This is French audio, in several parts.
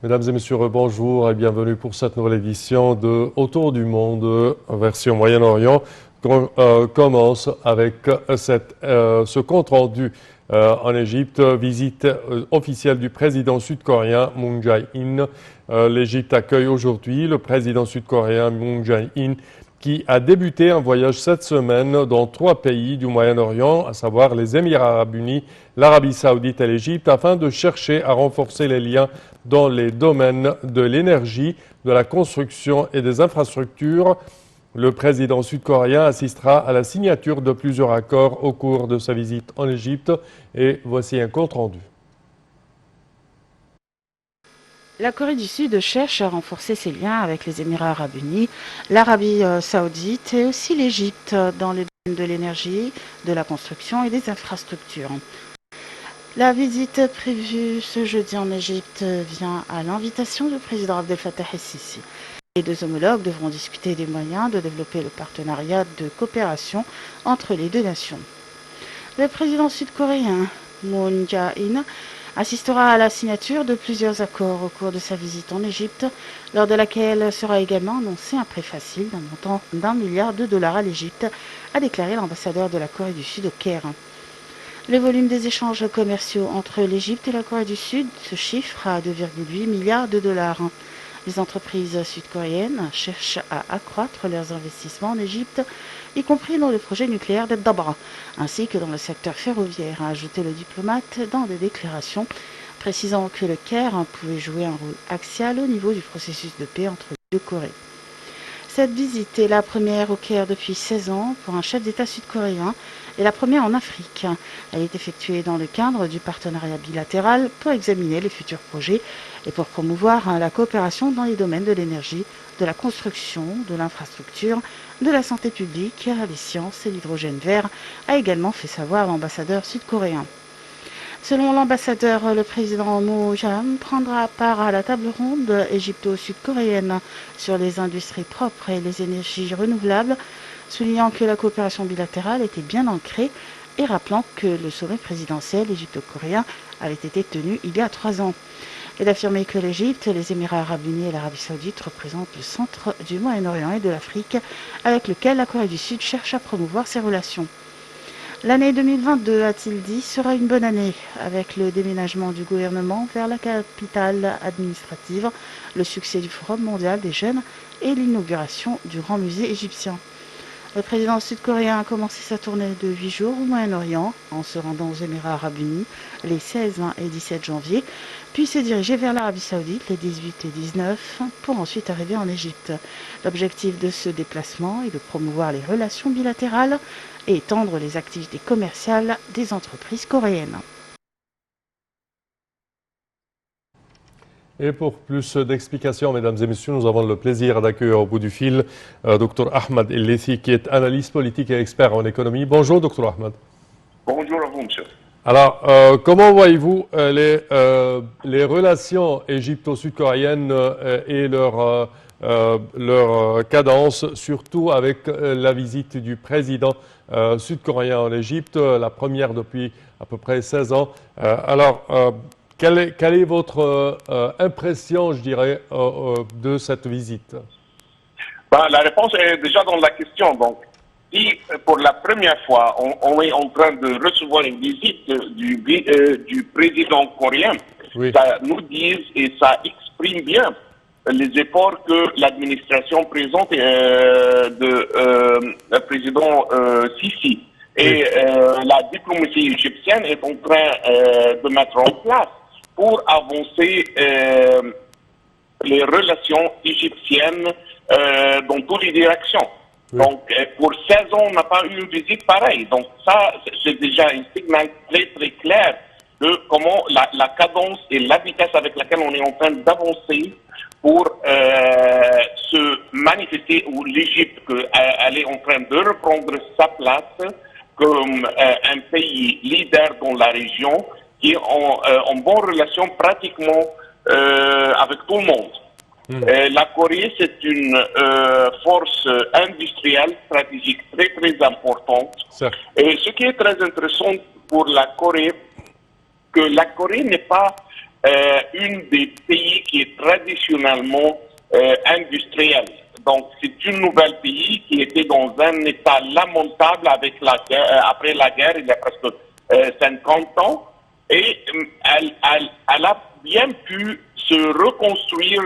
Mesdames et messieurs, bonjour et bienvenue pour cette nouvelle édition de Autour du monde, version Moyen-Orient. On commence avec ce compte-rendu en Égypte, visite officielle du président sud-coréen Moon Jae-in. L'Égypte accueille aujourd'hui le président sud-coréen Moon Jae-in qui a débuté un voyage cette semaine dans 3 pays du Moyen-Orient, à savoir les Émirats arabes unis, l'Arabie saoudite et l'Égypte, afin de chercher à renforcer les liens dans les domaines de l'énergie, de la construction et des infrastructures. Le président sud-coréen assistera à la signature de plusieurs accords au cours de sa visite en Égypte. Et voici un compte rendu. La Corée du Sud cherche à renforcer ses liens avec les Émirats arabes unis, l'Arabie saoudite et aussi l'Égypte dans les domaines de l'énergie, de la construction et des infrastructures. La visite prévue ce jeudi en Égypte vient à l'invitation du président Abdel Fattah el-Sisi. Les 2 homologues devront discuter des moyens de développer le partenariat de coopération entre les 2 nations. Le président sud-coréen Moon Jae-in assistera à la signature de plusieurs accords au cours de sa visite en Égypte, lors de laquelle sera également annoncé un prêt facile d'un montant d'1 milliard de dollars à l'Égypte, a déclaré l'ambassadeur de la Corée du Sud au Caire. Le volume des échanges commerciaux entre l'Égypte et la Corée du Sud se chiffre à 2,8 milliards de dollars. Les entreprises sud-coréennes cherchent à accroître leurs investissements en Égypte, y compris dans le projet nucléaire d'El-Dabra, ainsi que dans le secteur ferroviaire, a ajouté le diplomate dans des déclarations, précisant que le Caire pouvait jouer un rôle axial au niveau du processus de paix entre les 2 Corées. Cette visite est la première au Caire depuis 16 ans pour un chef d'État sud-coréen et la première en Afrique. Elle est effectuée dans le cadre du partenariat bilatéral pour examiner les futurs projets et pour promouvoir la coopération dans les domaines de l'énergie, de la construction, de l'infrastructure, de la santé publique, les sciences et l'hydrogène vert, a également fait savoir l'ambassadeur sud-coréen. Selon l'ambassadeur, le président Moon Jae-in prendra part à la table ronde égypto-sud-coréenne sur les industries propres et les énergies renouvelables, soulignant que la coopération bilatérale était bien ancrée et rappelant que le sommet présidentiel égypto-coréen avait été tenu il y a 3 ans. Il a affirmé que l'Égypte, les Émirats arabes unis et l'Arabie saoudite représentent le centre du Moyen-Orient et de l'Afrique, avec lequel la Corée du Sud cherche à promouvoir ses relations. L'année 2022, a-t-il dit, sera une bonne année, avec le déménagement du gouvernement vers la capitale administrative, le succès du Forum mondial des jeunes et l'inauguration du Grand musée égyptien. Le président sud-coréen a commencé sa tournée de 8 jours au Moyen-Orient, en se rendant aux Émirats arabes unis les 16 et 17 janvier, puis s'est dirigé vers l'Arabie saoudite les 18 et 19, pour ensuite arriver en Égypte. L'objectif de ce déplacement est de promouvoir les relations bilatérales et étendre les activités commerciales des entreprises coréennes. Et pour plus d'explications, mesdames et messieurs, nous avons le plaisir d'accueillir au bout du fil Dr Ahmed El-Lethi, qui est analyste politique et expert en économie. Bonjour, Dr Ahmed. Bonjour à vous, monsieur. Alors, comment voyez-vous les relations égypto-sud-coréennes et leur cadence, surtout avec la visite du président sud-coréen en Égypte, la première depuis à peu près 16 ans. Quelle est votre impression, je dirais, de cette visite? La réponse est déjà dans la question. Donc, si pour la première fois, on est en train de recevoir une visite du président coréen, oui, ça nous dit et ça exprime bien les efforts que l'administration présente le président Sisi. Et la diplomatie égyptienne est en train de mettre en place pour avancer les relations égyptiennes dans toutes les directions. Oui. Donc, pour 16 ans, on n'a pas eu une visite pareille. Donc, ça, c'est déjà un signal très, très clair de comment la cadence et la vitesse avec laquelle on est en train d'avancer pour se manifester, où l'Égypte, elle est en train de reprendre sa place comme un pays leader dans la région, qui est en bonne relation pratiquement avec tout le monde. La Corée, c'est une force industrielle stratégique très très importante. Et ce qui est très intéressant pour la Corée, que la Corée n'est pas une des pays qui est traditionnellement industriel. Donc, c'est une nouvelle pays qui était dans un état lamentable avec après la guerre, il y a presque 50 ans. Et elle a bien pu se reconstruire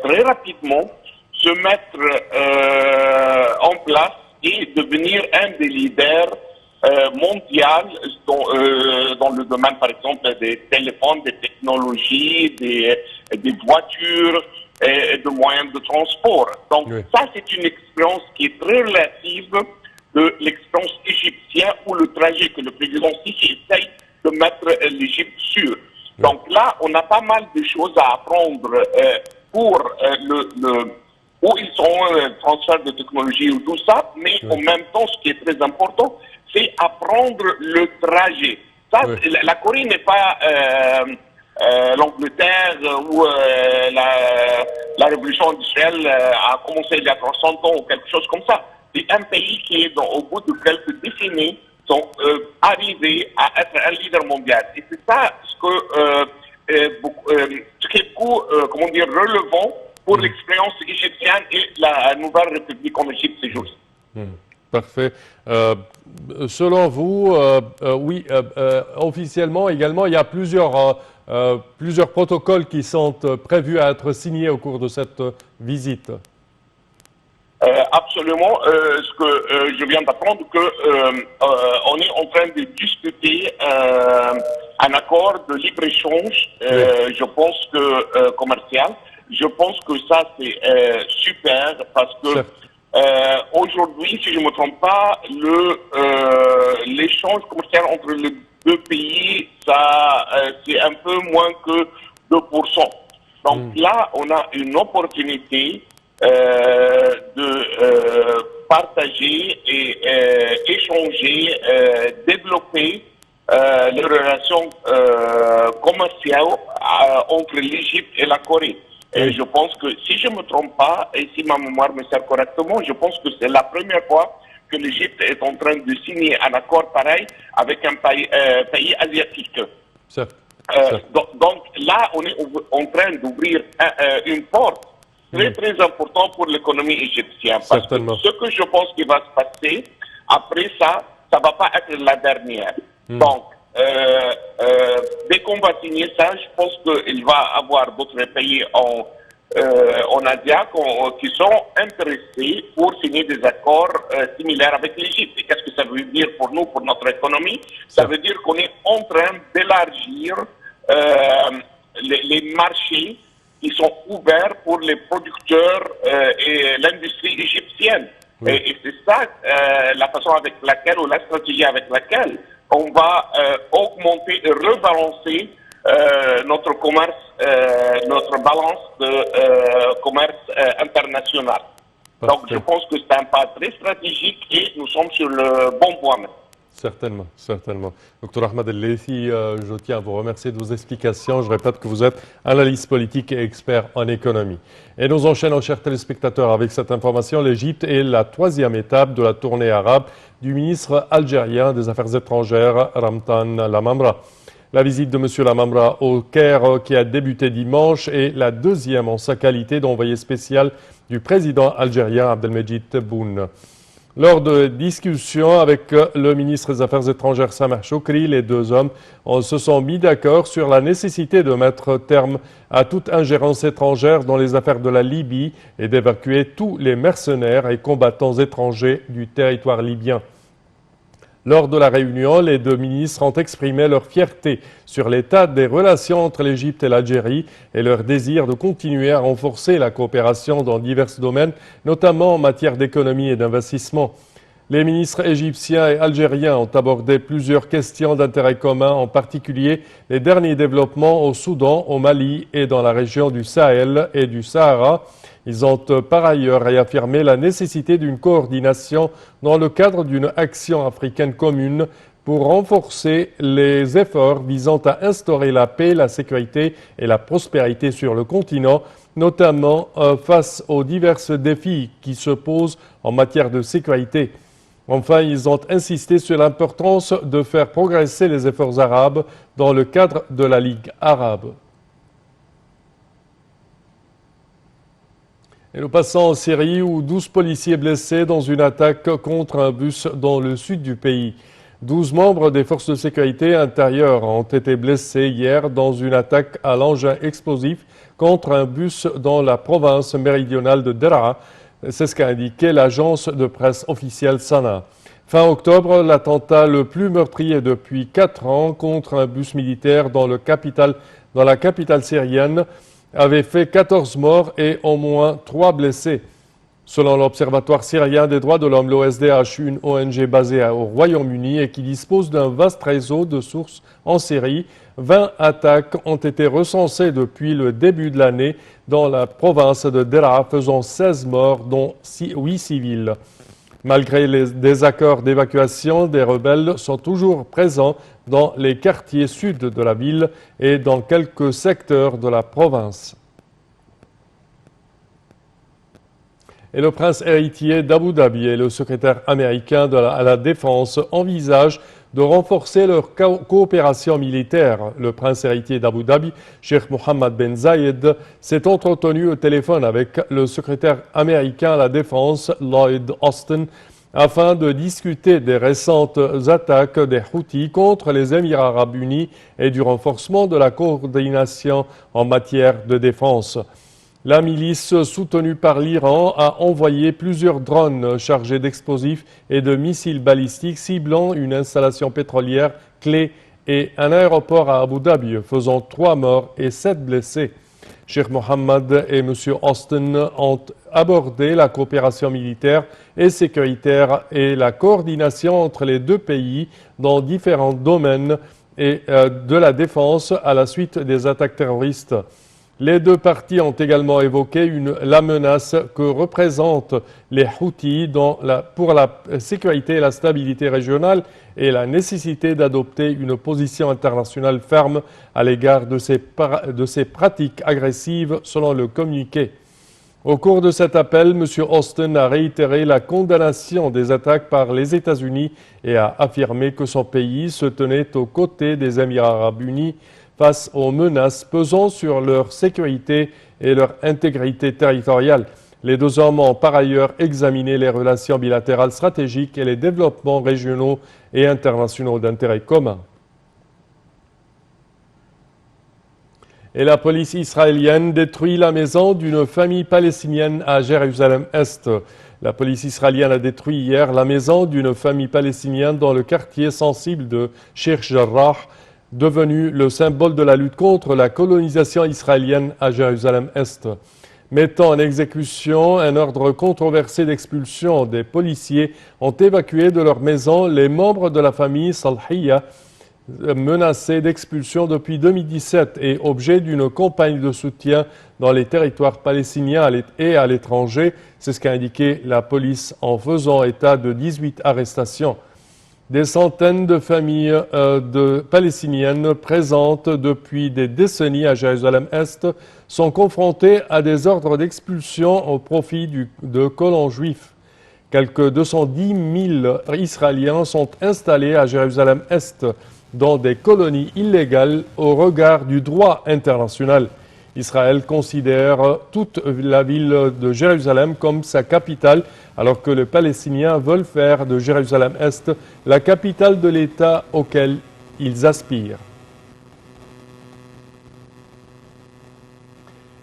très rapidement, se mettre en place et devenir un des leaders mondial dans le domaine, par exemple, des téléphones, des technologies, des voitures et de moyens de transport. Donc, oui. ça, c'est une expérience qui est très relative de l'expérience égyptienne ou le trajet que le président Sisi essaye de mettre l'Égypte sur. Oui. Donc là, on a pas mal de choses à apprendre pour où ils sont, le transfert de technologie ou tout ça, mais oui. En même temps, ce qui est très important, c'est apprendre le trajet. Ça, oui. La Corée n'est pas l'Angleterre où la révolution industrielle a commencé il y a 300 ans ou quelque chose comme ça. C'est un pays qui est, au bout de quelques décennies, sont arrivés à être un leader mondial. Et c'est ça ce qui est beaucoup, comment dire, relevant pour l'expérience égyptienne et la nouvelle République en Égypte ces jours-ci. Parfait. Selon vous, oui, officiellement également, il y a plusieurs protocoles qui sont prévus à être signés au cours de cette visite. Absolument. Ce que je viens d'apprendre, on est en train de discuter un accord de libre-échange, oui. Je pense que commercial. Je pense que ça, c'est super parce que aujourd'hui, si je ne me trompe pas, l'échange commercial entre les deux pays, c'est un peu moins que 2%. Donc là, on a une opportunité de partager et échanger, développer les relations commerciales entre l'Égypte et la Corée. Et je pense que, si je ne me trompe pas, et si ma mémoire me sert correctement, je pense que c'est la première fois que l'Égypte est en train de signer un accord pareil avec un pays asiatique. Donc là, on est en train d'ouvrir une porte très très importante pour l'économie égyptienne. Parce que ce que je pense qui va se passer, après ça, ça ne va pas être la dernière. Donc, dès qu'on va signer ça, je pense qu'il va y avoir d'autres pays en Asie qui sont intéressés pour signer des accords similaires avec l'Égypte. Et qu'est-ce que ça veut dire pour nous, pour notre économie? Ça veut dire qu'on est en train d'élargir les marchés qui sont ouverts pour les producteurs et l'industrie égyptienne. Oui. Et c'est ça la façon avec laquelle, ou la stratégie avec laquelle on va augmenter et rebalancer notre commerce, notre balance de commerce international. Parfait. Donc je pense que c'est un pas très stratégique et nous sommes sur le bon point maintenant. Certainement, certainement. Dr Ahmed El-Leithi, je tiens à vous remercier de vos explications. Je répète que vous êtes analyste politique et expert en économie. Et nous enchaînons, chers téléspectateurs, avec cette information. L'Égypte est la 3e étape de la tournée arabe du ministre algérien des Affaires étrangères, Ramtan Lamamra. La visite de M. Lamamra au Caire, qui a débuté dimanche, est la 2e en sa qualité d'envoyé spécial du président algérien Abdelmejid Tebboune. Lors de discussions avec le ministre des Affaires étrangères Sameh Choukri, les deux hommes se sont mis d'accord sur la nécessité de mettre terme à toute ingérence étrangère dans les affaires de la Libye et d'évacuer tous les mercenaires et combattants étrangers du territoire libyen. Lors de la réunion, les deux ministres ont exprimé leur fierté sur l'état des relations entre l'Égypte et l'Algérie et leur désir de continuer à renforcer la coopération dans divers domaines, notamment en matière d'économie et d'investissement. Les ministres égyptiens et algériens ont abordé plusieurs questions d'intérêt commun, en particulier les derniers développements au Soudan, au Mali et dans la région du Sahel et du Sahara. Ils ont par ailleurs réaffirmé la nécessité d'une coordination dans le cadre d'une action africaine commune pour renforcer les efforts visant à instaurer la paix, la sécurité et la prospérité sur le continent, notamment face aux divers défis qui se posent en matière de sécurité. Enfin, ils ont insisté sur l'importance de faire progresser les efforts arabes dans le cadre de la Ligue arabe. Et nous passons en Syrie où 12 policiers blessés dans une attaque contre un bus dans le sud du pays. 12 membres des forces de sécurité intérieures ont été blessés hier dans une attaque à l'engin explosif contre un bus dans la province méridionale de Deraa. C'est ce qu'a indiqué l'agence de presse officielle Sana. Fin octobre, l'attentat le plus meurtrier depuis 4 ans contre un bus militaire dans la capitale syrienne avait fait 14 morts et au moins 3 blessés. Selon l'Observatoire syrien des droits de l'homme, l'OSDH, une ONG basée au Royaume-Uni et qui dispose d'un vaste réseau de sources en Syrie, 20 attaques ont été recensées depuis le début de l'année dans la province de Deraa, faisant 16 morts, dont 8 civils. Malgré les désaccords d'évacuation, des rebelles sont toujours présents dans les quartiers sud de la ville et dans quelques secteurs de la province. Et le prince héritier d'Abu Dhabi et le secrétaire américain à la Défense envisagent de renforcer leur coopération militaire. Le prince héritier d'Abu Dhabi, Sheikh Mohammed Ben Zayed, s'est entretenu au téléphone avec le secrétaire américain à la Défense, Lloyd Austin, afin de discuter des récentes attaques des Houthis contre les Émirats arabes unis et du renforcement de la coordination en matière de défense. La milice soutenue par l'Iran a envoyé plusieurs drones chargés d'explosifs et de missiles balistiques ciblant une installation pétrolière clé et un aéroport à Abu Dhabi, faisant 3 morts et 7 blessés. Sheikh Mohammed et M. Austin ont abordé la coopération militaire et sécuritaire et la coordination entre les deux pays dans différents domaines et de la défense à la suite des attaques terroristes. Les deux parties ont également évoqué la menace que représentent les Houthis pour la sécurité et la stabilité régionale et la nécessité d'adopter une position internationale ferme à l'égard de ces pratiques agressives, selon le communiqué. Au cours de cet appel, M. Austin a réitéré la condamnation des attaques par les États-Unis et a affirmé que son pays se tenait aux côtés des Émirats arabes unis face aux menaces pesant sur leur sécurité et leur intégrité territoriale. Les deux hommes ont par ailleurs examiné les relations bilatérales stratégiques et les développements régionaux et internationaux d'intérêt commun. Et la police israélienne détruit la maison d'une famille palestinienne à Jérusalem-Est. La police israélienne a détruit hier la maison d'une famille palestinienne dans le quartier sensible de Sheikh Jarrah, devenu le symbole de la lutte contre la colonisation israélienne à Jérusalem-Est. Mettant en exécution un ordre controversé d'expulsion, des policiers ont évacué de leur maison les membres de la famille Salhiya, menacés d'expulsion depuis 2017 et objet d'une campagne de soutien dans les territoires palestiniens et à l'étranger. C'est ce qu'a indiqué la police en faisant état de 18 arrestations. Des centaines de familles palestiniennes présentes depuis des décennies à Jérusalem-Est sont confrontées à des ordres d'expulsion au profit de colons juifs. Quelques 210 000 Israéliens sont installés à Jérusalem-Est dans des colonies illégales au regard du droit international. Israël considère toute la ville de Jérusalem comme sa capitale, alors que les Palestiniens veulent faire de Jérusalem-Est la capitale de l'État auquel ils aspirent.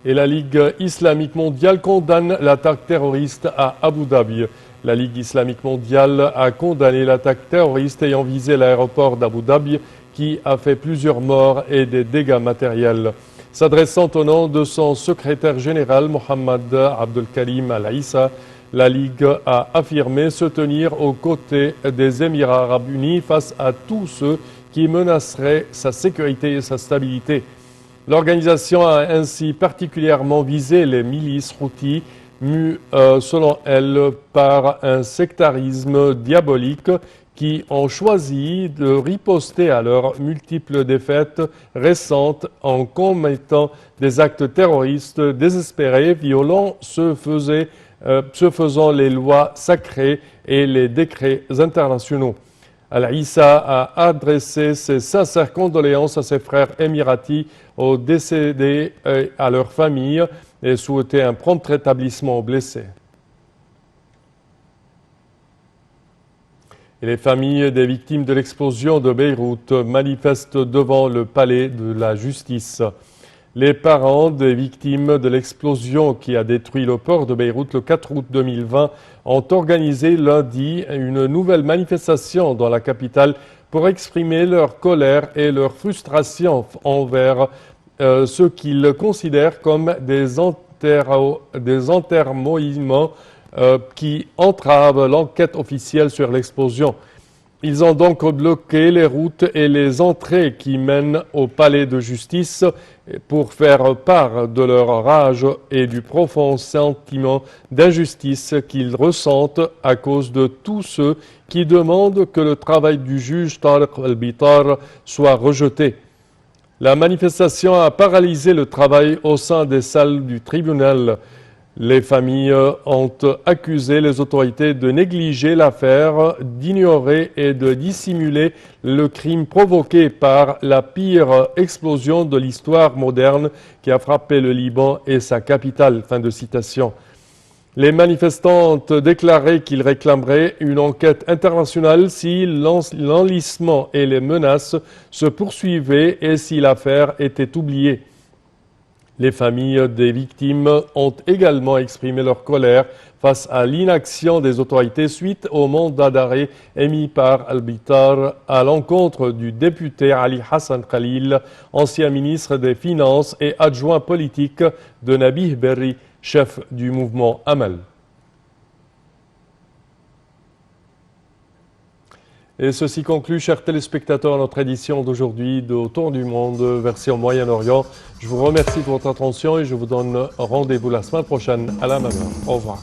Et la Ligue islamique mondiale condamne l'attaque terroriste à Abu Dhabi. La Ligue islamique mondiale a condamné l'attaque terroriste ayant visé l'aéroport d'Abu Dhabi qui a fait plusieurs morts et des dégâts matériels. S'adressant au nom de son secrétaire général, Mohammed Abdel Karim Al-Issa, la Ligue a affirmé se tenir aux côtés des Émirats arabes unis face à tous ceux qui menaceraient sa sécurité et sa stabilité. L'organisation a ainsi particulièrement visé les milices Houthis, mues selon elle par un sectarisme diabolique, qui ont choisi de riposter à leurs multiples défaites récentes en commettant des actes terroristes désespérés, violents, se faisaient ce faisant les lois sacrées et les décrets internationaux. Al-Issa a adressé ses sincères condoléances à ses frères émiratis, aux décédés et à leurs familles et souhaité un prompt rétablissement aux blessés. Et les familles des victimes de l'explosion de Beyrouth manifestent devant le palais de la justice. Les parents des victimes de l'explosion qui a détruit le port de Beyrouth le 4 août 2020 ont organisé lundi une nouvelle manifestation dans la capitale pour exprimer leur colère et leur frustration envers ce qu'ils considèrent comme des enterrements qui entravent l'enquête officielle sur l'explosion. Ils ont donc bloqué les routes et les entrées qui mènent au palais de justice pour faire part de leur rage et du profond sentiment d'injustice qu'ils ressentent à cause de tous ceux qui demandent que le travail du juge Tariq Al-Bitar soit rejeté. La manifestation a paralysé le travail au sein des salles du tribunal. Les familles ont accusé les autorités de négliger l'affaire, d'ignorer et de dissimuler le crime provoqué par la pire explosion de l'histoire moderne qui a frappé le Liban et sa capitale. Fin de citation. Les manifestants ont déclaré qu'ils réclameraient une enquête internationale si l'enlisement et les menaces se poursuivaient et si l'affaire était oubliée. Les familles des victimes ont également exprimé leur colère face à l'inaction des autorités suite au mandat d'arrêt émis par Al-Bitar à l'encontre du député Ali Hassan Khalil, ancien ministre des Finances et adjoint politique de Nabih Berri, chef du mouvement Amal. Et ceci conclut, chers téléspectateurs, notre édition d'aujourd'hui de Autour du monde, version Moyen-Orient. Je vous remercie de votre attention et je vous donne rendez-vous la semaine prochaine à la même heure. Au revoir.